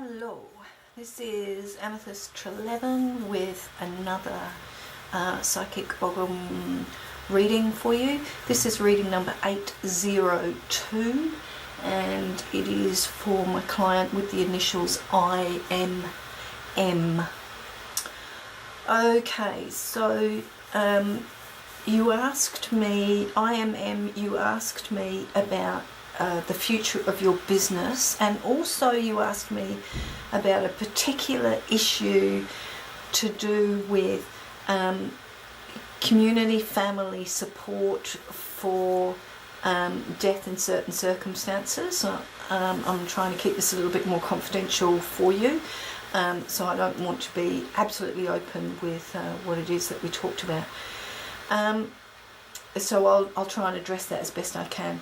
Hello, this is Amethyst Treleaven with another Psychic Ogham reading for you. This is reading number 802 and it is for my client with the initials IMM. Okay, so you asked me, IMM, you asked me about the future of your business, and also you asked me about a particular issue to do with community family support for death in certain circumstances. I'm trying to keep this a little bit more confidential for you, so I don't want to be absolutely open with what it is that we talked about. So I'll try and address that as best I can.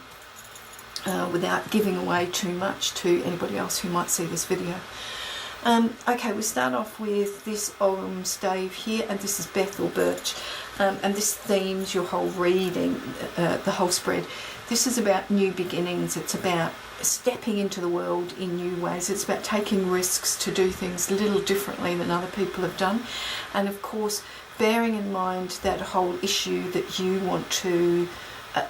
Without giving away too much to anybody else who might see this video. Okay, we start off with this Ogham stave here, and this is Bethel Birch, and this themes your whole reading, the whole spread. This is about new beginnings. It's about stepping into the world in new ways. It's about taking risks to do things a little differently than other people have done, and of course bearing in mind that whole issue that you want to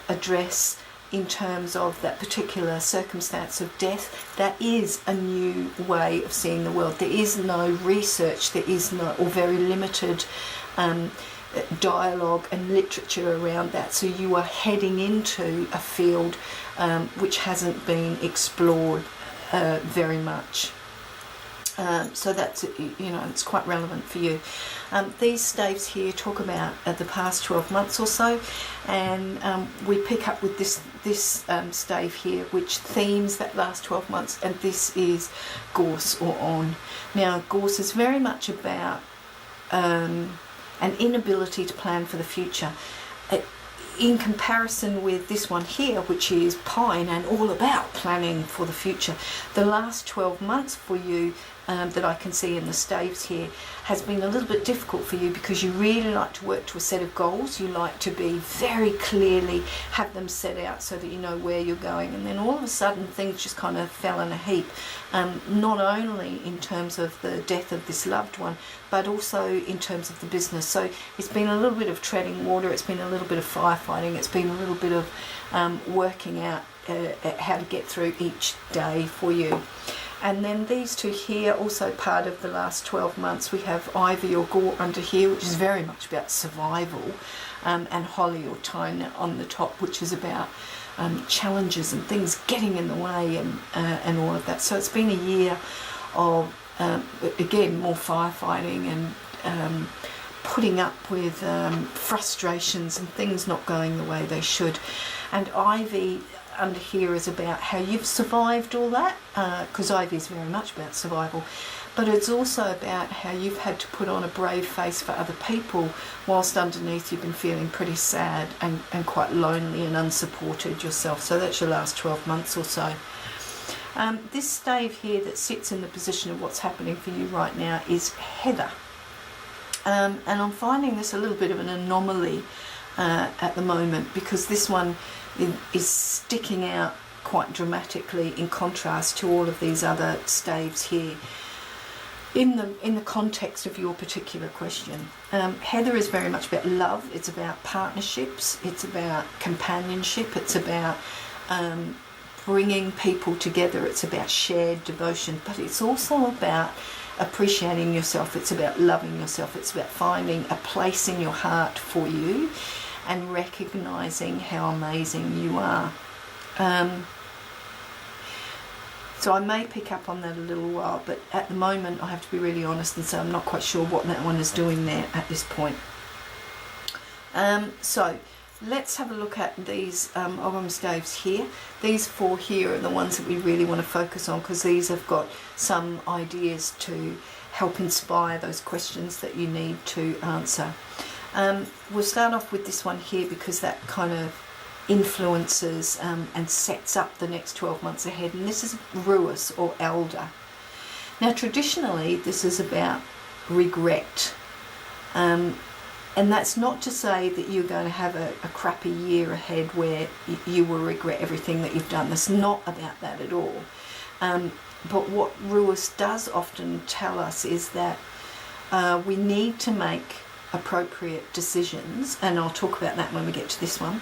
address in terms of that particular circumstance of death. That is a new way of seeing the world. There is no research, there is no, or very limited dialogue and literature around that. So you are heading into a field which hasn't been explored very much. So that's, you know, it's quite relevant for you. These staves here talk about the past 12 months or so, and we pick up with this stave here, which themes that last 12 months, and this is Gorse or On. Now, Gorse is very much about an inability to plan for the future. In comparison with this one here, which is Pine and all about planning for the future, the last 12 months for you that I can see in the staves here has been a little bit difficult for you, because you really like to work to a set of goals. You like to be very clearly, have them set out so that you know where you're going, and then all of a sudden things just kind of fell in a heap, not only in terms of the death of this loved one, but also in terms of the business. So it's been a little bit of treading water, it's been a little bit of firefighting, it's been a little bit of working out how to get through each day for you. And then these two here, also part of the last 12 months, we have Ivy or Gore under here, which is very much about survival, and Holly or Tine on the top, which is about challenges and things getting in the way and all of that. So it's been a year of, again, more firefighting and putting up with frustrations and things not going the way they should. And Ivy under here is about how you've survived all that, because Ivy is very much about survival, but it's also about how you've had to put on a brave face for other people, whilst underneath you've been feeling pretty sad and quite lonely and unsupported yourself. So that's your last 12 months or so. This stave here that sits in the position of what's happening for you right now is Heather, and I'm finding this a little bit of an anomaly at the moment, because this one is sticking out quite dramatically in contrast to all of these other staves here in the context of your particular question. Heather is very much about love, it's about partnerships, it's about companionship, it's about bringing people together, it's about shared devotion, but it's also about appreciating yourself, it's about loving yourself, it's about finding a place in your heart for you and recognizing how amazing you are. So I may pick up on that a little while, but at the moment I have to be really honest and say I'm not quite sure what that one is doing there at this point. So let's have a look at these Ogham staves here. These four here are the ones that we really want to focus on, because these have got some ideas to help inspire those questions that you need to answer. We'll start off with this one here, because that kind of influences and sets up the next 12 months ahead, and this is Ruis or Elder. Now traditionally this is about regret, and that's not to say that you're going to have a crappy year ahead where you will regret everything that you've done. That's not about that at all. But what Ruis does often tell us is that we need to make appropriate decisions, and I'll talk about that when we get to this one,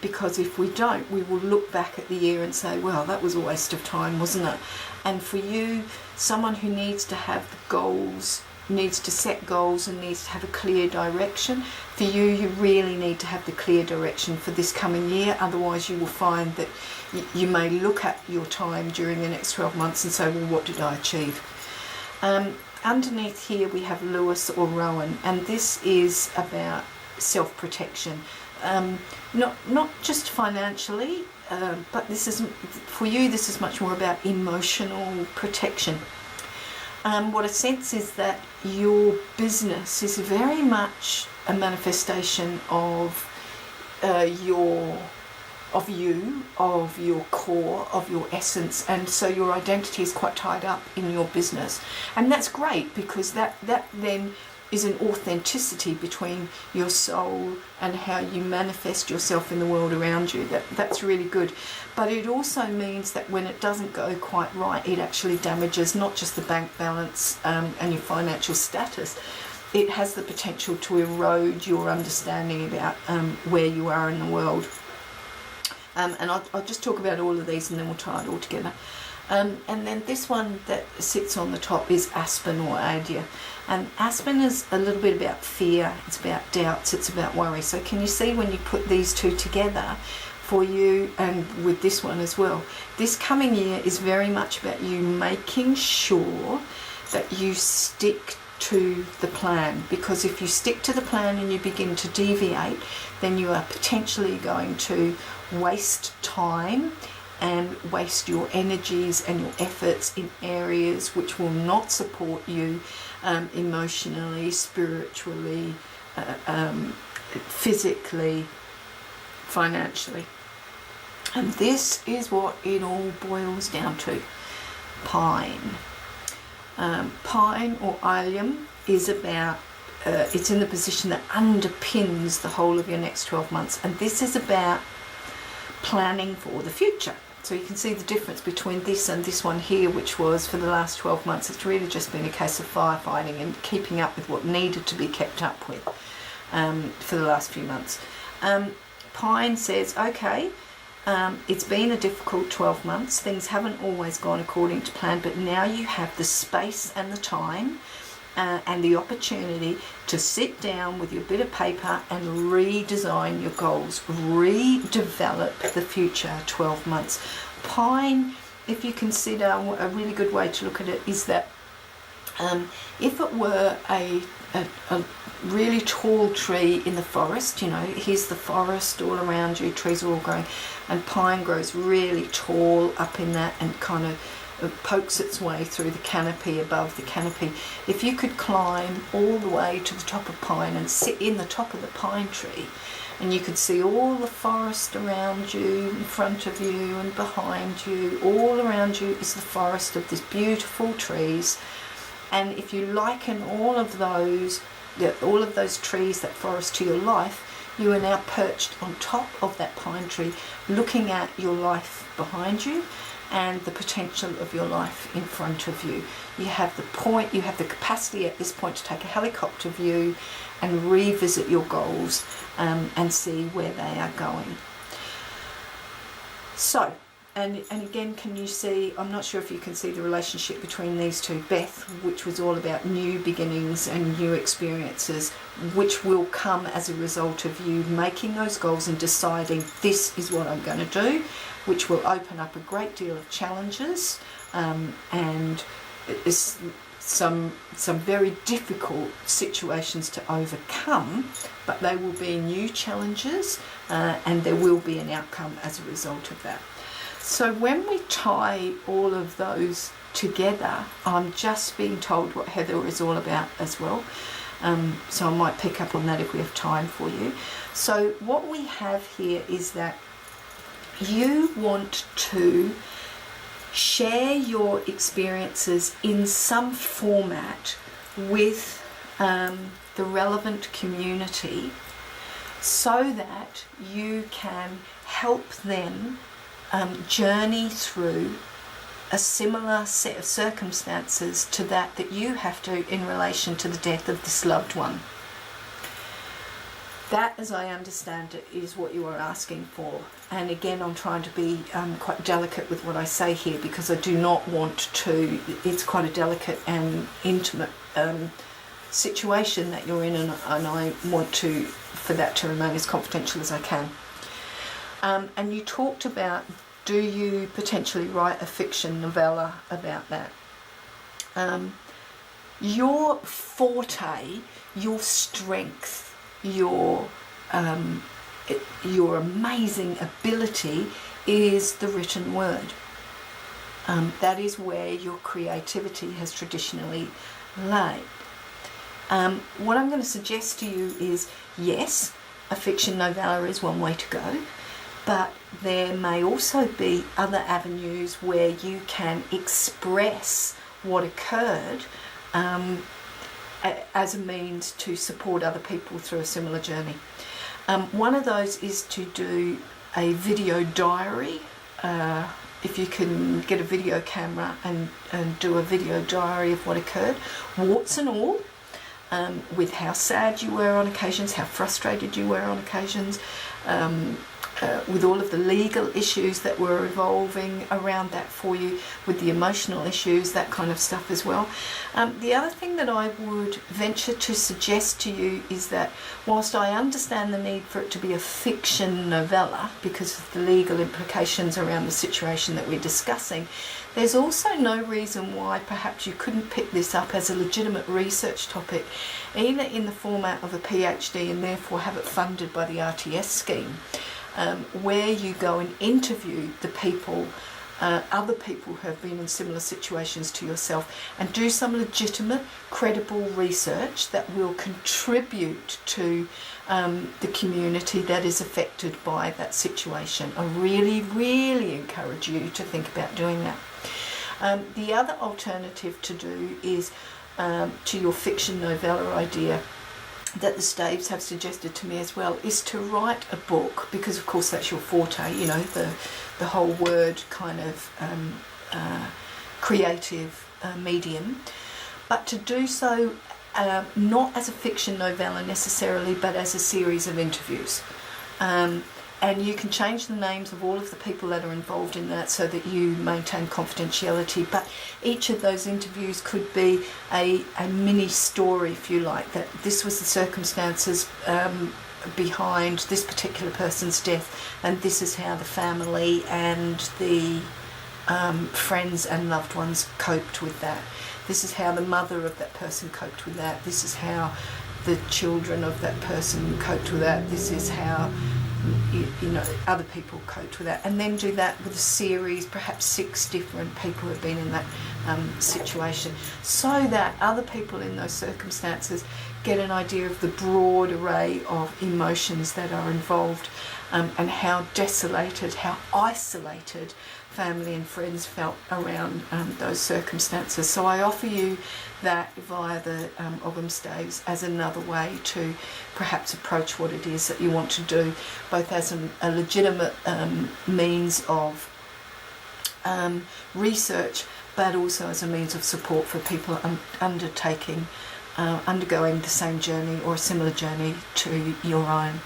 because if we don't, we will look back at the year and say, well, that was a waste of time, wasn't it? And for you, someone who needs to have goals, needs to set goals and needs to have a clear direction, for you, you really need to have the clear direction for this coming year. Otherwise you will find that you may look at your time during the next 12 months and say, well, what did I achieve? Underneath here we have Lewis or Rowan, and this is about self-protection. Not just financially, but this is, for you, this is much more about emotional protection. What I sense is that your business is very much a manifestation of your core, of your essence, and so your identity is quite tied up in your business. And that's great, because that then is an authenticity between your soul and how you manifest yourself in the world around you. That's really good. But it also means that when it doesn't go quite right, it actually damages not just the bank balance and your financial status. It has the potential to erode your understanding about where you are in the world. And I'll just talk about all of these and then we'll tie it all together. And then this one that sits on the top is Aspen or Adia. And Aspen is a little bit about fear, it's about doubts, it's about worry. So can you see when you put these two together, for you, and with this one as well, this coming year is very much about you making sure that you stick to the plan, because if you stick to the plan and you begin to deviate, then you are potentially going to waste time and waste your energies and your efforts in areas which will not support you emotionally, spiritually, physically, financially. And this is what it all boils down to. Pine. Pine or Ilium is about, it's in the position that underpins the whole of your next 12 months. And this is about planning for the future. So you can see the difference between this and this one here, which was for the last 12 months. It's really just been a case of firefighting and keeping up with what needed to be kept up with for the last few months. Pine says, okay, it's been a difficult 12 months. Things haven't always gone according to plan, but now you have the space and the time and the opportunity to sit down with your bit of paper and redesign your goals, redevelop the future 12 months. Pine, if you consider, a really good way to look at it is that if it were a really tall tree in the forest, you know, here's the forest all around you, trees are all growing, and pine grows really tall up in that and kind of pokes its way through the canopy, above the canopy. If you could climb all the way to the top of pine and sit in the top of the pine tree, and you could see all the forest around you, in front of you and behind you, all around you is the forest of these beautiful trees. And if you liken all of those trees, that forest, to your life, you are now perched on top of that pine tree, looking at your life behind you and the potential of your life in front of you. You have the capacity at this point to take a helicopter view and revisit your goals and see where they are going. So, and again, can you see, I'm not sure if you can see the relationship between these two. Beth, which was all about new beginnings and new experiences, which will come as a result of you making those goals and deciding this is what I'm going to do, which will open up a great deal of challenges and some very difficult situations to overcome, but they will be new challenges and there will be an outcome as a result of that. So when we tie all of those together, I'm just being told what Heather is all about as well. So I might pick up on that if we have time for you. So what we have here is that you want to share your experiences in some format with the relevant community so that you can help them journey through a similar set of circumstances to that you have to in relation to the death of this loved one. That, as I understand it, is what you are asking for. And again, I'm trying to be quite delicate with what I say here, because I do not want to, it's quite a delicate and intimate situation that you're in, and I want for that to remain as confidential as I can. And you talked about, do you potentially write a fiction novella about that? Your forte, your strength, your amazing ability is the written word. That is where your creativity has traditionally laid. What I'm going to suggest to you is, yes, a fiction novella is one way to go, but there may also be other avenues where you can express what occurred as a means to support other people through a similar journey. One of those is to do a video diary. If you can get a video camera and do a video diary of what occurred, warts and all, with how sad you were on occasions, how frustrated you were on occasions, with all of the legal issues that were evolving around that for you, with the emotional issues, that kind of stuff as well. The other thing that I would venture to suggest to you is that whilst I understand the need for it to be a fiction novella because of the legal implications around the situation that we're discussing, there's also no reason why perhaps you couldn't pick this up as a legitimate research topic, either in the format of a PhD and therefore have it funded by the RTS scheme, where you go and interview the people, other people who have been in similar situations to yourself, and do some legitimate, credible research that will contribute to the community that is affected by that situation. I really, really encourage you to think about doing that. The other alternative to do is, to your fiction novella idea, that the Staves have suggested to me as well, is to write a book, because of course that's your forte, you know, the whole word kind of creative medium, but to do so not as a fiction novella necessarily, but as a series of interviews. And you can change the names of all of the people that are involved in that so that you maintain confidentiality. But each of those interviews could be a mini story, if you like, that this was the circumstances behind this particular person's death, and this is how the family and the friends and loved ones coped with that. This is how the mother of that person coped with that. This is how the children of that person coped with that. This is how you know other people coped with that, and then do that with a series, perhaps 6 different people who have been in that situation, so that other people in those circumstances get an idea of the broad array of emotions that are involved, and how desolated, how isolated family and friends felt around those circumstances. So I offer you that via the Ogham Staves as another way to perhaps approach what it is that you want to do, both as a legitimate means of research, but also as a means of support for people undergoing the same journey or a similar journey to your own.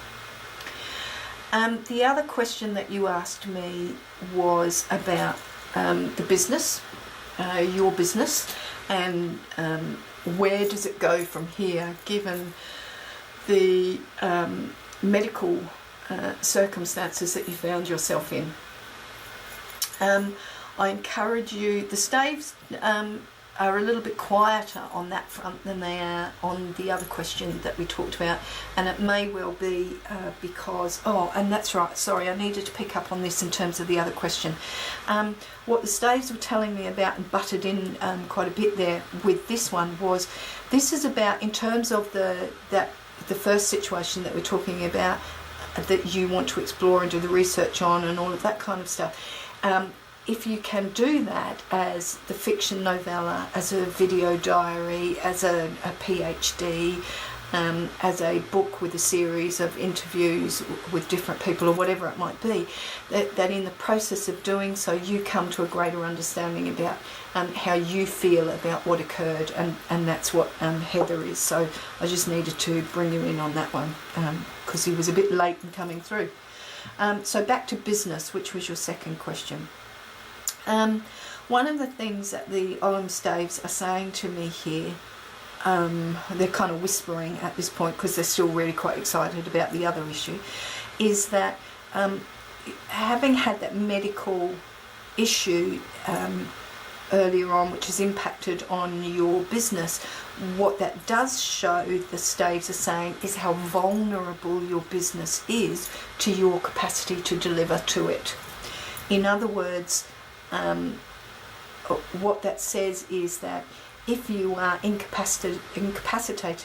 The other question that you asked me was about the business, your business, and where does it go from here, given the medical circumstances that you found yourself in. I encourage you, the Staves are a little bit quieter on that front than they are on the other question that we talked about, and it may well be because, and that's right, sorry, I needed to pick up on this in terms of the other question. What the Staves were telling me about, and butted in quite a bit there with this one, was this is about, in terms of the first situation that we're talking about, that you want to explore and do the research on and all of that kind of stuff. If you can do that as the fiction novella, as a video diary, as a PhD, as a book with a series of interviews with different people or whatever it might be, that in the process of doing so you come to a greater understanding about how you feel about what occurred, and that's what Heather is. So I just needed to bring you in on that one because he was a bit late in coming through. So back to business, which was your second question. One of the things that the Ogham staves are saying to me here, they're kind of whispering at this point because they're still really quite excited about the other issue, is that having had that medical issue earlier on, which has impacted on your business, what that does show, the staves are saying, is how vulnerable your business is to your capacity to deliver to it. In other words, what that says is that if you are incapacitated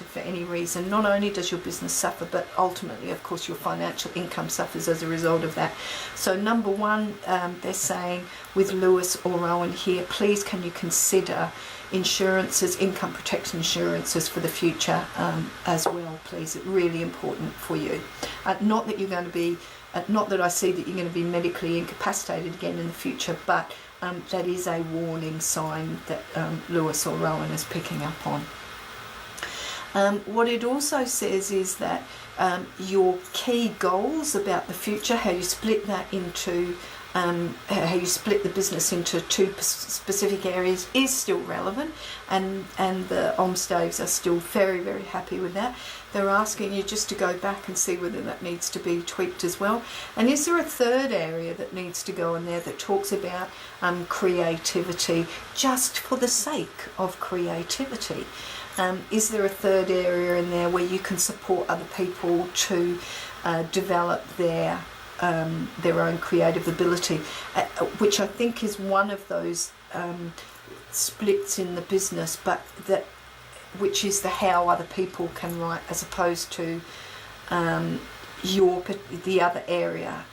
for any reason, not only does your business suffer, but ultimately, of course, your financial income suffers as a result of that. So number one, they're saying with Lewis or Rowan here, please can you consider insurances, income protection insurances for the future as well, please. It's really important for you. Not that you're going to be, not that I see that you're going to be medically incapacitated again in the future, but that is a warning sign that Lewis or Rowan is picking up on. What it also says is that your key goals about the future, how you split that into, how you split the business into two specific areas, is still relevant, and the Ogham staves are still very, very happy with that. They're asking you just to go back and see whether that needs to be tweaked as well. And is there a third area that needs to go in there that talks about creativity, just for the sake of creativity? Is there a third area in there where you can support other people to develop their own creative ability, which I think is one of those splits in the business, but that which is the how other people can write, as opposed to the other area,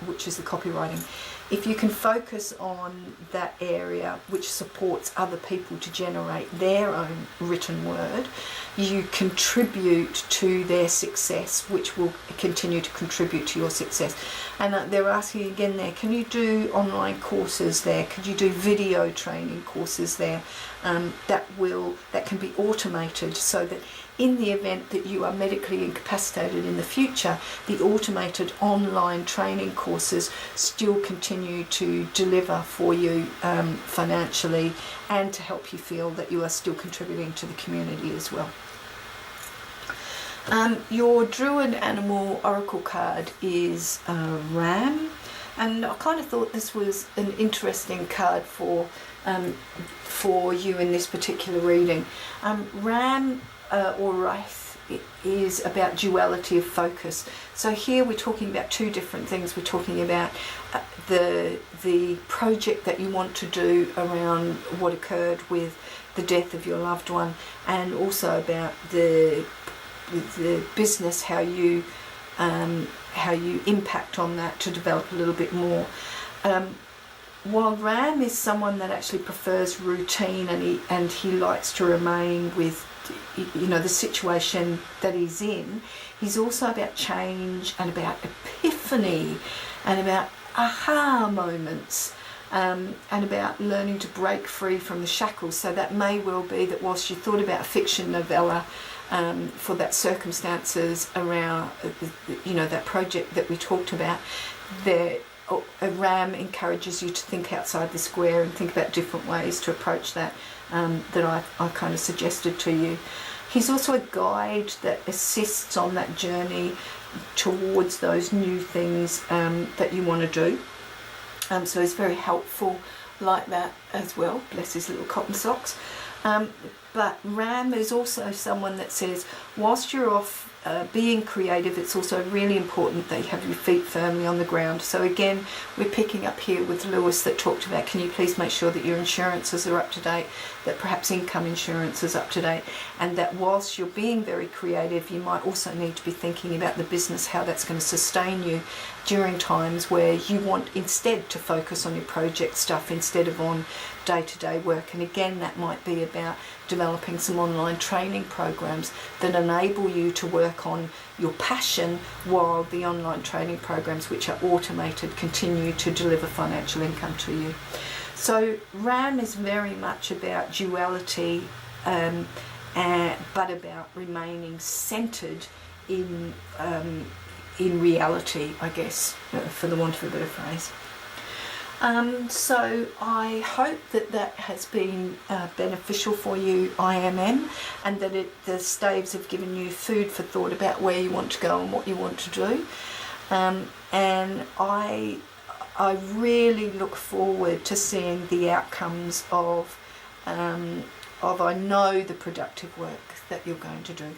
which is the copywriting. If you can focus on that area which supports other people to generate their own written word, you contribute to their success, which will continue to contribute to your success. And they're asking again there, can you do online courses there? Could you do video training courses there? That can be automated, so that in the event that you are medically incapacitated in the future, the automated online training courses still continue to deliver for you financially, and to help you feel that you are still contributing to the community as well. Your Druid Animal Oracle card is Ram, and I kind of thought this was an interesting card for you in this particular reading. Ram or Wraith is about duality of focus. So here we're talking about two different things. We're talking about the project that you want to do around what occurred with the death of your loved one, and also about the business, how you impact on that to develop a little bit more. While Ram is someone that actually prefers routine, and he likes to remain with the situation that he's in, he's also about change and about epiphany and about aha moments, and about learning to break free from the shackles. So that may well be that whilst you thought about a fiction novella for that circumstances around that project that we talked about, a Ram encourages you to think outside the square and think about different ways to approach that, that I kind of suggested to you. He's also a guide that assists on that journey towards those new things that you want to do. So he's very helpful like that as well, bless his little cotton socks. But Ram is also someone that says, whilst you're off being creative, it's also really important that you have your feet firmly on the ground. So again, we're picking up here with Lewis that talked about, can you please make sure that your insurances are up to date, that perhaps income insurance is up to date, and that whilst you're being very creative, you might also need to be thinking about the business, how that's going to sustain you during times where you want instead to focus on your project stuff instead of on day-to-day work. And again, that might be about developing some online training programs that enable you to work on your passion while the online training programs, which are automated, continue to deliver financial income to you. So RAM is very much about duality, but about remaining centered in reality, I guess, for the want of a better phrase. So I hope that has been beneficial for you, IMM, and that the staves have given you food for thought about where you want to go and what you want to do. And I really look forward to seeing the outcomes of I know the productive work that you're going to do.